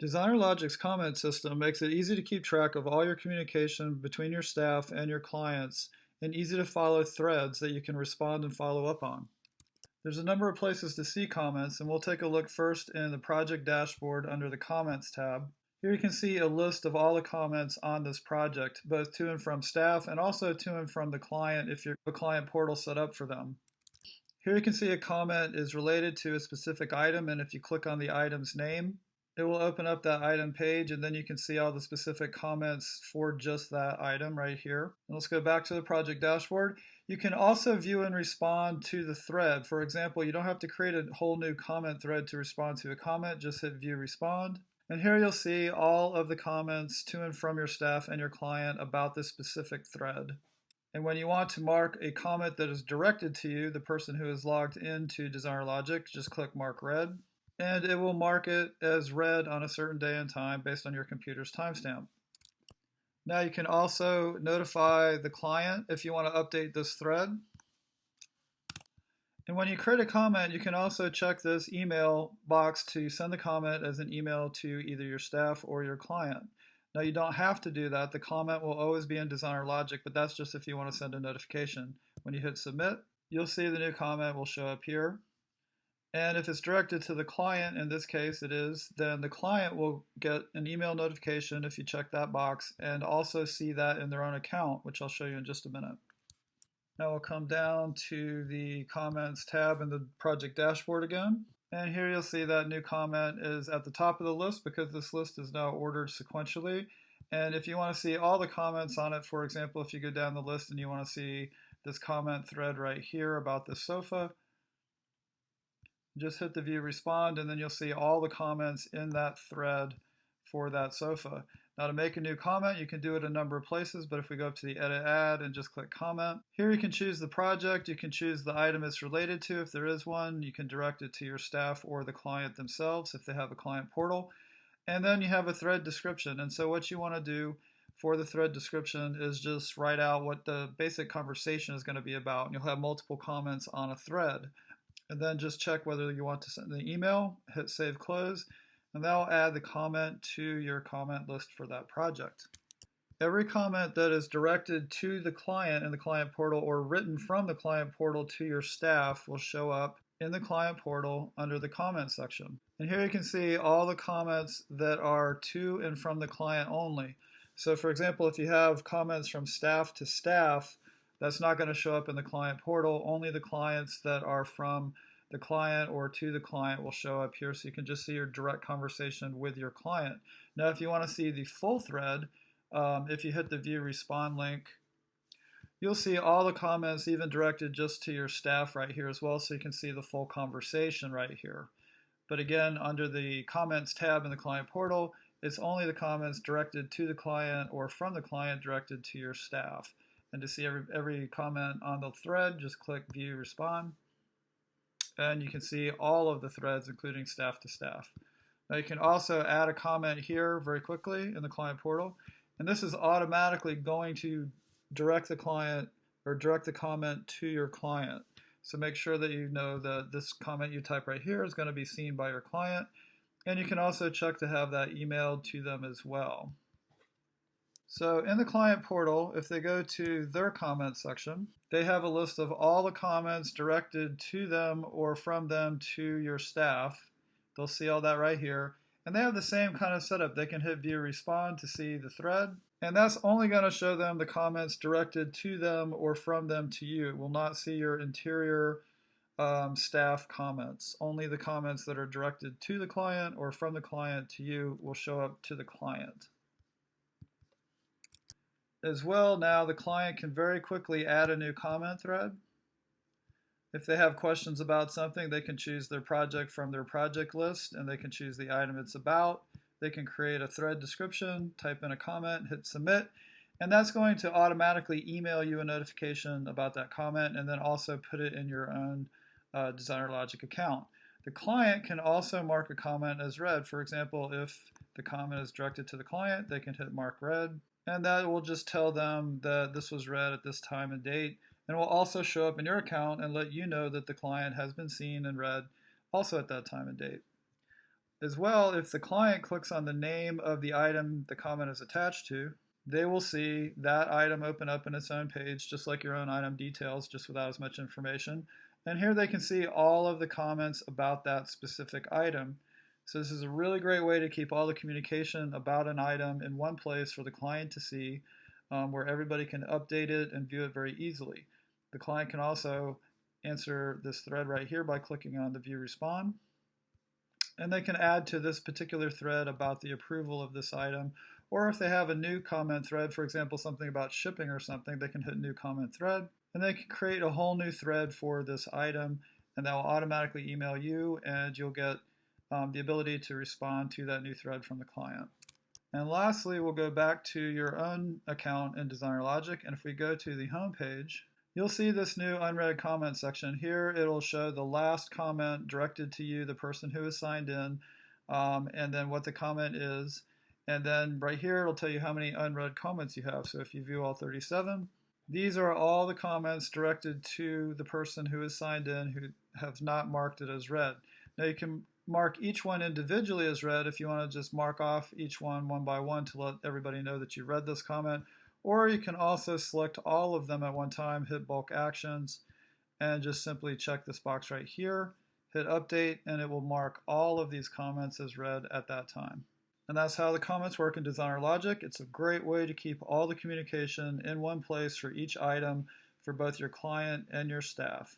DesignerLogic's comment system makes it easy to keep track of all your communication between your staff and your clients and easy to follow threads that you can respond and follow up on. There's a number of places to see comments, and we'll take a look first in the project dashboard under the Comments tab. Here you can see a list of all the comments on this project, both to and from staff and also to and from the client if you have a client portal set up for them. Here you can see a comment is related to a specific item, and if you click on the item's name, it will open up that item page, and then you can see all the specific comments for just that item right here. And let's go back to the project dashboard. You can also view and respond to the thread. For example, you don't have to create a whole new comment thread to respond to a comment, just hit view respond. And here you'll see all of the comments to and from your staff and your client about this specific thread. And when you want to mark a comment that is directed to you, the person who is logged into DesignerLogic, just click Mark Read, and it will mark it as read on a certain day and time based on your computer's timestamp. Now you can also notify the client if you want to update this thread. And when you create a comment, you can also check this email box to send the comment as an email to either your staff or your client. Now you don't have to do that. The comment will always be in DesignerLogic, but that's just if you want to send a notification. When you hit submit, you'll see the new comment will show up here. And if it's directed to the client, in this case it is, then the client will get an email notification if you check that box and also see that in their own account, which I'll show you in just a minute. Now we'll come down to the Comments tab in the project dashboard again. And here you'll see that new comment is at the top of the list because this list is now ordered sequentially. And if you want to see all the comments on it, for example, if you go down the list and you want to see this comment thread right here about this sofa, just hit the view respond, and then you'll see all the comments in that thread for that sofa. Now to make a new comment, you can do it a number of places, but if we go up to the edit add and just click comment, here you can choose the project, you can choose the item it's related to if there is one, you can direct it to your staff or the client themselves if they have a client portal, and then you have a thread description. And so what you want to do for the thread description is just write out what the basic conversation is going to be about, and you'll have multiple comments on a thread. And then just check whether you want to send the email, hit save close, and that will add the comment to your comment list for that project. Every comment that is directed to the client in the client portal or written from the client portal to your staff will show up in the client portal under the comment section. And here you can see all the comments that are to and from the client only. So for example, if you have comments from staff to staff, that's not going to show up in the client portal. Only the comments that are from the client or to the client will show up here, so you can just see your direct conversation with your client. Now if you want to see the full thread, if you hit the view respond link, you'll see all the comments even directed just to your staff right here as well, so you can see the full conversation right here. But again, under the Comments tab in the client portal, it's only the comments directed to the client or from the client directed to your staff. And to see every comment on the thread, just click View Respond. And you can see all of the threads, including staff to staff. Now you can also add a comment here very quickly in the client portal. And this is automatically going to direct the client or direct the comment to your client. So make sure that you know that this comment you type right here is going to be seen by your client. And you can also check to have that emailed to them as well. So in the client portal, if they go to their comments section, they have a list of all the comments directed to them or from them to your staff. They'll see all that right here. And they have the same kind of setup. They can hit view respond to see the thread. And that's only going to show them the comments directed to them or from them to you. It will not see your interior staff comments. Only the comments that are directed to the client or from the client to you will show up to the client. As well, now the client can very quickly add a new comment thread. If they have questions about something, they can choose their project from their project list, and they can choose the item it's about. They can create a thread description, type in a comment, hit submit, and that's going to automatically email you a notification about that comment and then also put it in your own DesignerLogic account. The client can also mark a comment as read. For example, if the comment is directed to the client, they can hit mark read. And that will just tell them that this was read at this time and date, and will also show up in your account and let you know that the client has been seen and read also at that time and date. As well, if the client clicks on the name of the item the comment is attached to, they will see that item open up in its own page, just like your own item details, just without as much information. And here they can see all of the comments about that specific item. So this is a really great way to keep all the communication about an item in one place for the client to see, where everybody can update it and view it very easily. The client can also answer this thread right here by clicking on the View Respond. And they can add to this particular thread about the approval of this item, or if they have a new comment thread, for example, something about shipping or something, they can hit new comment thread, and they can create a whole new thread for this item, and that will automatically email you, and you'll get the ability to respond to that new thread from the client. And lastly, we'll go back to your own account in DesignerLogic, and if we go to the home page, you'll see this new unread comment section. Here it'll show the last comment directed to you, the person who is signed in, and then what the comment is. And then right here it'll tell you how many unread comments you have. So if you view all 37, these are all the comments directed to the person who is signed in who have not marked it as read. Now you can mark each one individually as read if you want to just mark off each one by one to let everybody know that you read this comment. Or you can also select all of them at one time, hit bulk actions, and just simply check this box right here, hit update, and it will mark all of these comments as read at that time. And that's how the comments work in DesignerLogic. It's a great way to keep all the communication in one place for each item for both your client and your staff.